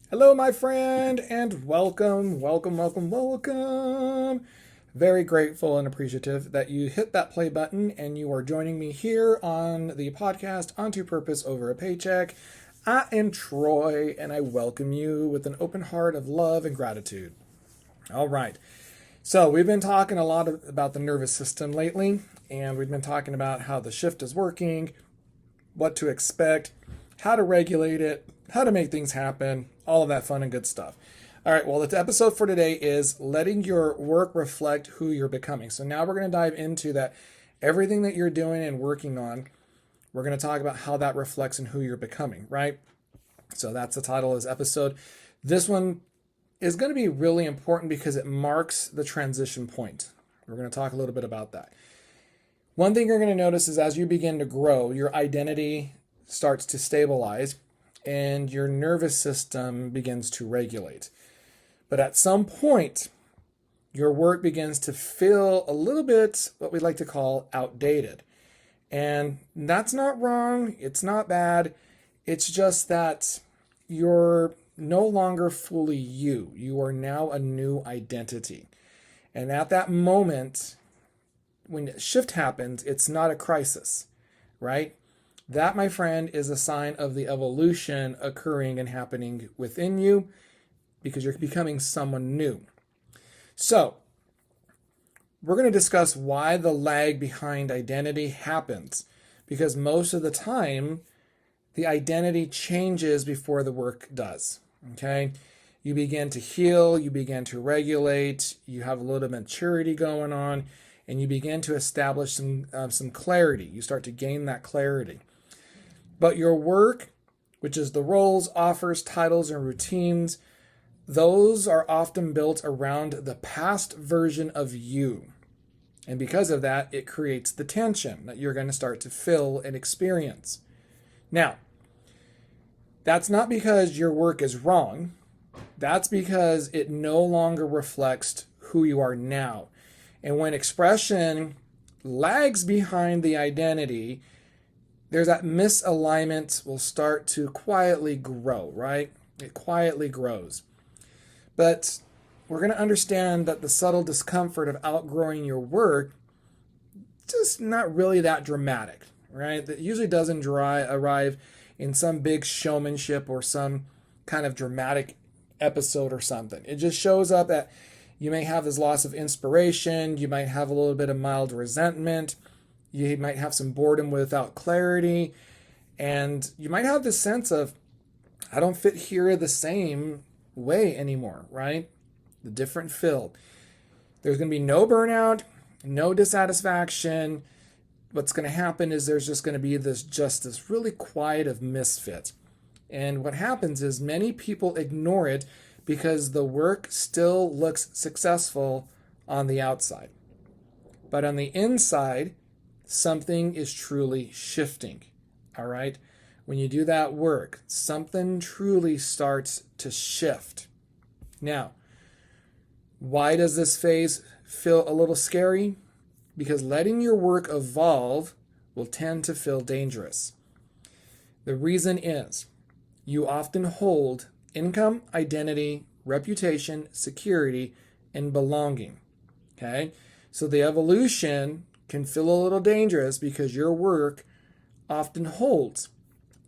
Hello, my friend, and welcome, welcome, welcome, welcome. Very grateful and appreciative that you hit that play button and you are joining me here on the podcast Onto Purpose Over a Paycheck. I am Troy, and I welcome you with an open heart of love and gratitude. All right. So, we've been talking a lot about the nervous system lately, and we've been talking about how the shift is working, what to expect, how to regulate it, how to make things happen, all of that fun and good stuff. All right, well, the episode for today is letting your work reflect who you're becoming. So now we're going to dive into that. Everything that you're doing and working on, we're going to talk about how that reflects in who you're becoming, right? So that's the title of this episode. This one is going to be really important because it marks the transition point. We're going to talk a little bit about that. One thing you're going to notice is as you begin to grow, your identity starts to stabilize and your nervous system begins to regulate. But at some point, your work begins to feel a little bit what we like to call outdated. And that's not wrong. It's not bad. It's just that you're no longer fully you. You are now a new identity. And at that moment, when a shift happens, it's not a crisis, right? That, my friend, is a sign of the evolution occurring and happening within you because you're becoming someone new. So, we're going to discuss why the lag behind identity happens because most of the time, the identity changes before the work does. Okay? You begin to heal, you begin to regulate, you have a little maturity going on, and you begin to establish some clarity. You start to gain that clarity. But your work, which is the roles, offers, titles, and routines, those are often built around the past version of you. And because of that, it creates the tension that you're going to start to feel and experience. Now, that's not because your work is wrong. That's because it no longer reflects who you are now. And when expression lags behind the identity, there's that misalignment will start to quietly grow, right? It quietly grows. But we're going to understand that the subtle discomfort of outgrowing your work just not really that dramatic, right? That usually doesn't arrive in some big showmanship or some kind of dramatic episode or something. It just shows up that you may have this loss of inspiration, you might have a little bit of mild resentment, you might have some boredom without clarity, and you might have this sense of, I don't fit here the same way anymore, right? The different feel. There's going to be no burnout, no dissatisfaction. What's going to happen is there's just going to be this really quiet of misfit. And what happens is many people ignore it because the work still looks successful on the outside. But on the inside, something is truly shifting, all right? When you do that work, something truly starts to shift. Now, why does this phase feel a little scary? Because letting your work evolve will tend to feel dangerous. The reason is you often hold income, identity, reputation, security, and belonging, okay? So the evolution can feel a little dangerous because your work often holds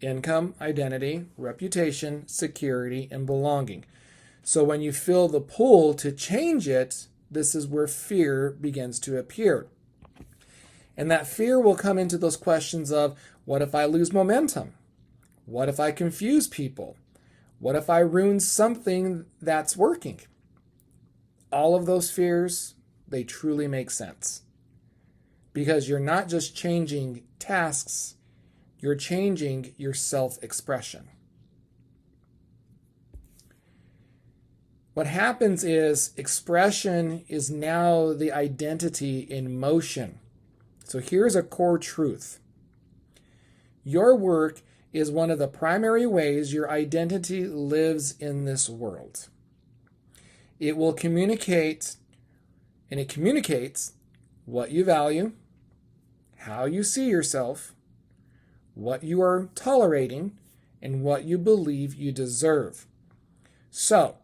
income, identity, reputation, security, and belonging. So when you feel the pull to change it, this is where fear begins to appear. And that fear will come into those questions of, what if I lose momentum? What if I confuse people? What if I ruin something that's working? All of those fears, they truly make sense. Because you're not just changing tasks, you're changing your self-expression. What happens is expression is now the identity in motion. So here's a core truth. Your work is one of the primary ways your identity lives in this world. It will communicate, and it communicates what you value, how you see yourself, what you are tolerating, and what you believe you deserve. So,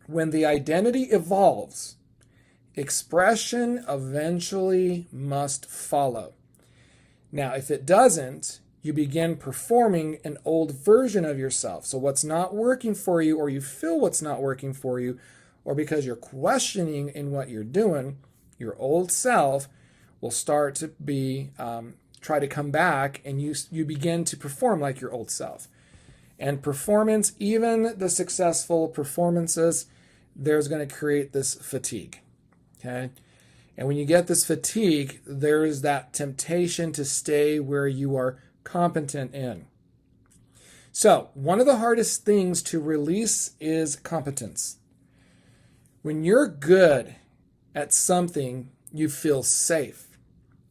when the identity evolves, expression eventually must follow. Now, if it doesn't, you begin performing an old version of yourself. So what's not working for you, or you feel what's not working for you, or because you're questioning in what you're doing, your old self will start to be try to come back, and you begin to perform like your old self. And performance, even the successful performances, there's going to create this fatigue. Okay? And when you get this fatigue, there's that temptation to stay where you are competent in. So, one of the hardest things to release is competence. When you're good at something, you feel safe.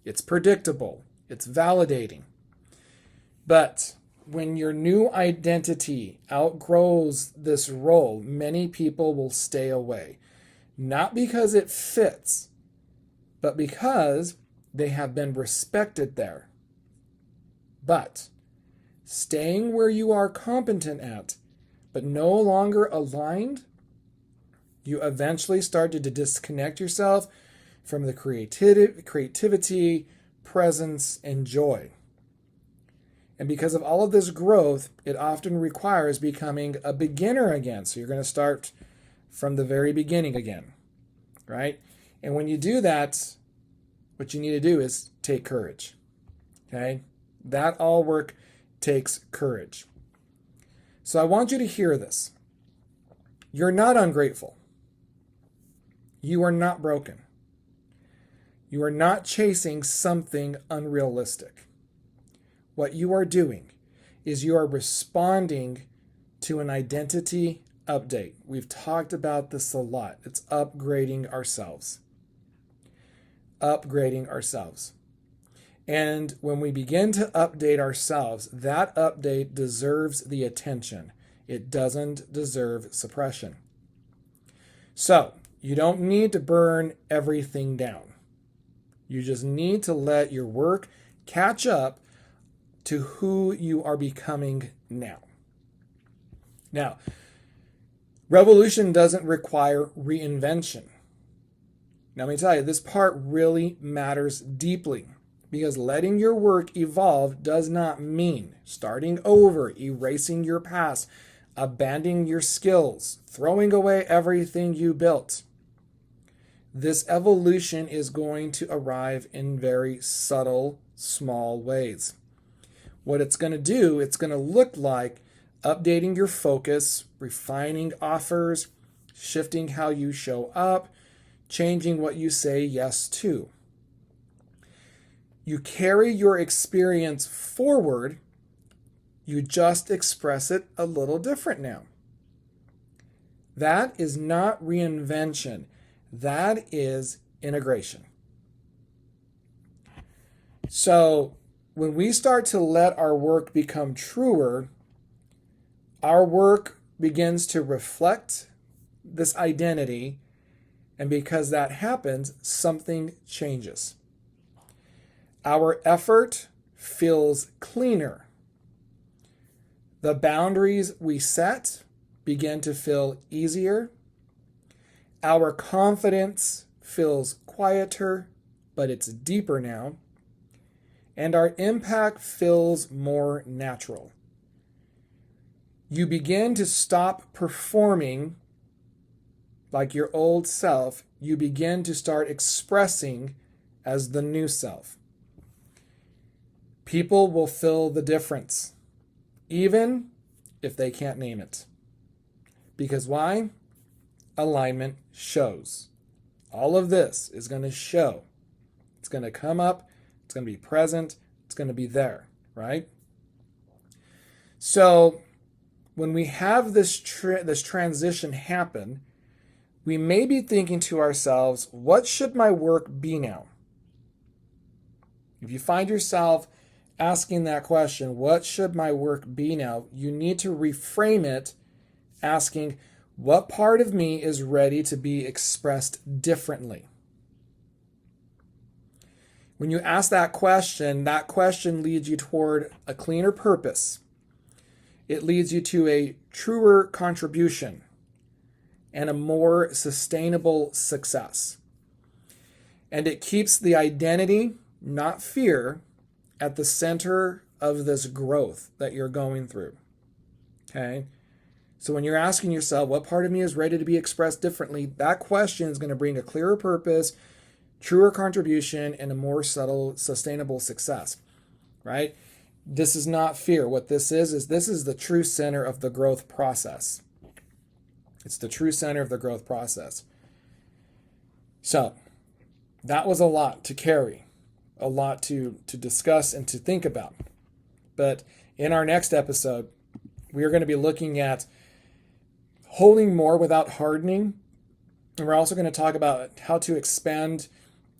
It's predictable. It's validating. But when your new identity outgrows this role, many people will stay away. Not because it fits, but because they have been respected there. But staying where you are competent at, but no longer aligned, you eventually start to disconnect yourself from the creativity, presence, and joy. And because of all of this growth, it often requires becoming a beginner again. So you're going to start from the very beginning again, right? And when you do that, what you need to do is take courage, okay? That all work takes courage. So I want you to hear this. You're not ungrateful. You are not broken. You are not chasing something unrealistic. What you are doing is you are responding to an identity update. We've talked about this a lot. It's upgrading ourselves. Upgrading ourselves. And when we begin to update ourselves, that update deserves the attention. It doesn't deserve suppression. So, you don't need to burn everything down. You just need to let your work catch up to who you are becoming now. Now, revolution doesn't require reinvention. Now, let me tell you, this part really matters deeply, because letting your work evolve does not mean starting over, erasing your past, abandoning your skills, throwing away everything you built. This evolution is going to arrive in very subtle, small ways. What it's going to do, it's going to look like updating your focus, refining offers, shifting how you show up, changing what you say yes to. You carry your experience forward, you just express it a little different now. That is not reinvention. That is integration. So when we start to let our work become truer, our work begins to reflect this identity, and because that happens, something changes. Our effort feels cleaner. The boundaries we set begin to feel easier. Our confidence feels quieter, but it's deeper now. And our impact feels more natural. You begin to stop performing like your old self. You begin to start expressing as the new self. People will feel the difference, even if they can't name it. Because why? Alignment shows. All of this is going to show. It's going to come up. It's going to be present. It's going to be there, right? So when we have this transition happen, we may be thinking to ourselves, what should my work be now? If you find yourself asking that question, what should my work be now? You need to reframe it asking, what part of me is ready to be expressed differently? When you ask that question leads you toward a cleaner purpose. It leads you to a truer contribution. and a more sustainable success. And it keeps the identity, not fear, at the center of this growth that you're going through. Okay? So when you're asking yourself, what part of me is ready to be expressed differently, that question is going to bring a clearer purpose, truer contribution, and a more subtle, sustainable success, right? This is not fear. What this is the true center of the growth process. It's the true center of the growth process. So that was a lot to carry, a lot to discuss and to think about. But in our next episode, we are going to be looking at holding more without hardening. And we're also going to talk about how to expand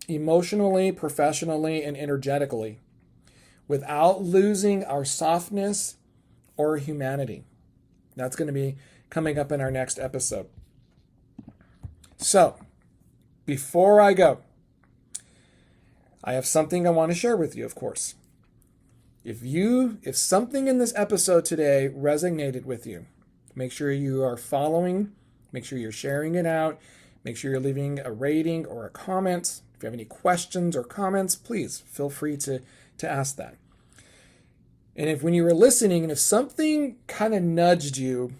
emotionally, professionally, and energetically without losing our softness or humanity. That's going to be coming up in our next episode. So, before I go, I have something I want to share with you, of course. If something in this episode today resonated with you, make sure you are following, make sure you're sharing it out, make sure you're leaving a rating or a comment. If you have any questions or comments, please feel free to ask that. And if when you were listening, and if something kind of nudged you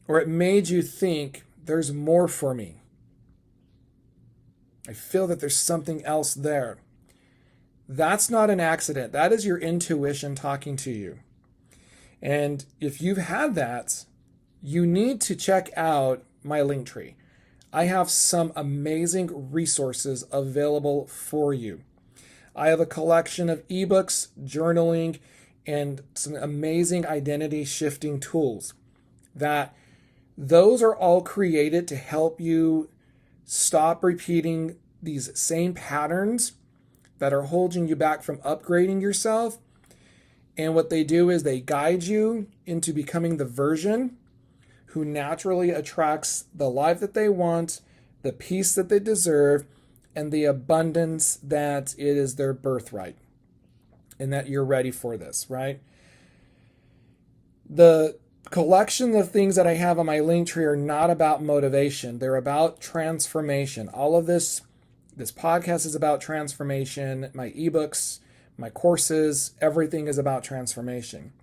or it made you think, there's more for me, I feel that there's something else there, that's not an accident. That is your intuition talking to you. And if you've had that, you need to check out my Linktree. I have some amazing resources available for you. I have a collection of ebooks, journaling, and some amazing identity shifting tools that those are all created to help you stop repeating these same patterns that are holding you back from upgrading yourself. And what they do is they guide you into becoming the version who naturally attracts the life that they want, the peace that they deserve, and the abundance that it is their birthright. And that you're ready for this, right? The collection of things that I have on my Linktree are not about motivation. They're about transformation. All of this podcast is about transformation. My ebooks, my courses, everything is about transformation.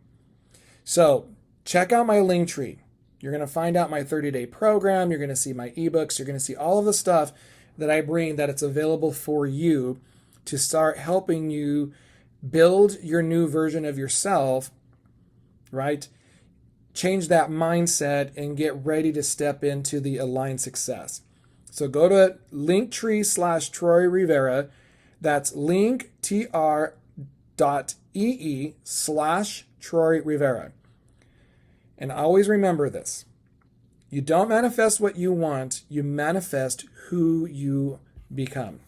So check out my Linktree. You're going to find out my 30-day program. You're going to see my ebooks. You're going to see all of the stuff that I bring, that it's available for you to start helping you build your new version of yourself, right? Change that mindset and get ready to step into the aligned success. So go to Linktree/Troy Rivera. That's linktr.ee/Troy Rivera. And always remember this. You don't manifest what you want, you manifest who you become.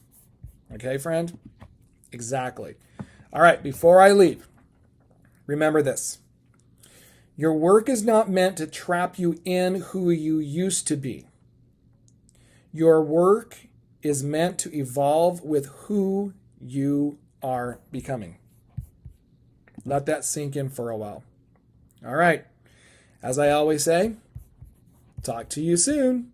Okay, friend? Exactly. All right, before I leave, remember this. Your work is not meant to trap you in who you used to be. Your work is meant to evolve with who you are becoming. Let that sink in for a while. All right. As I always say, talk to you soon.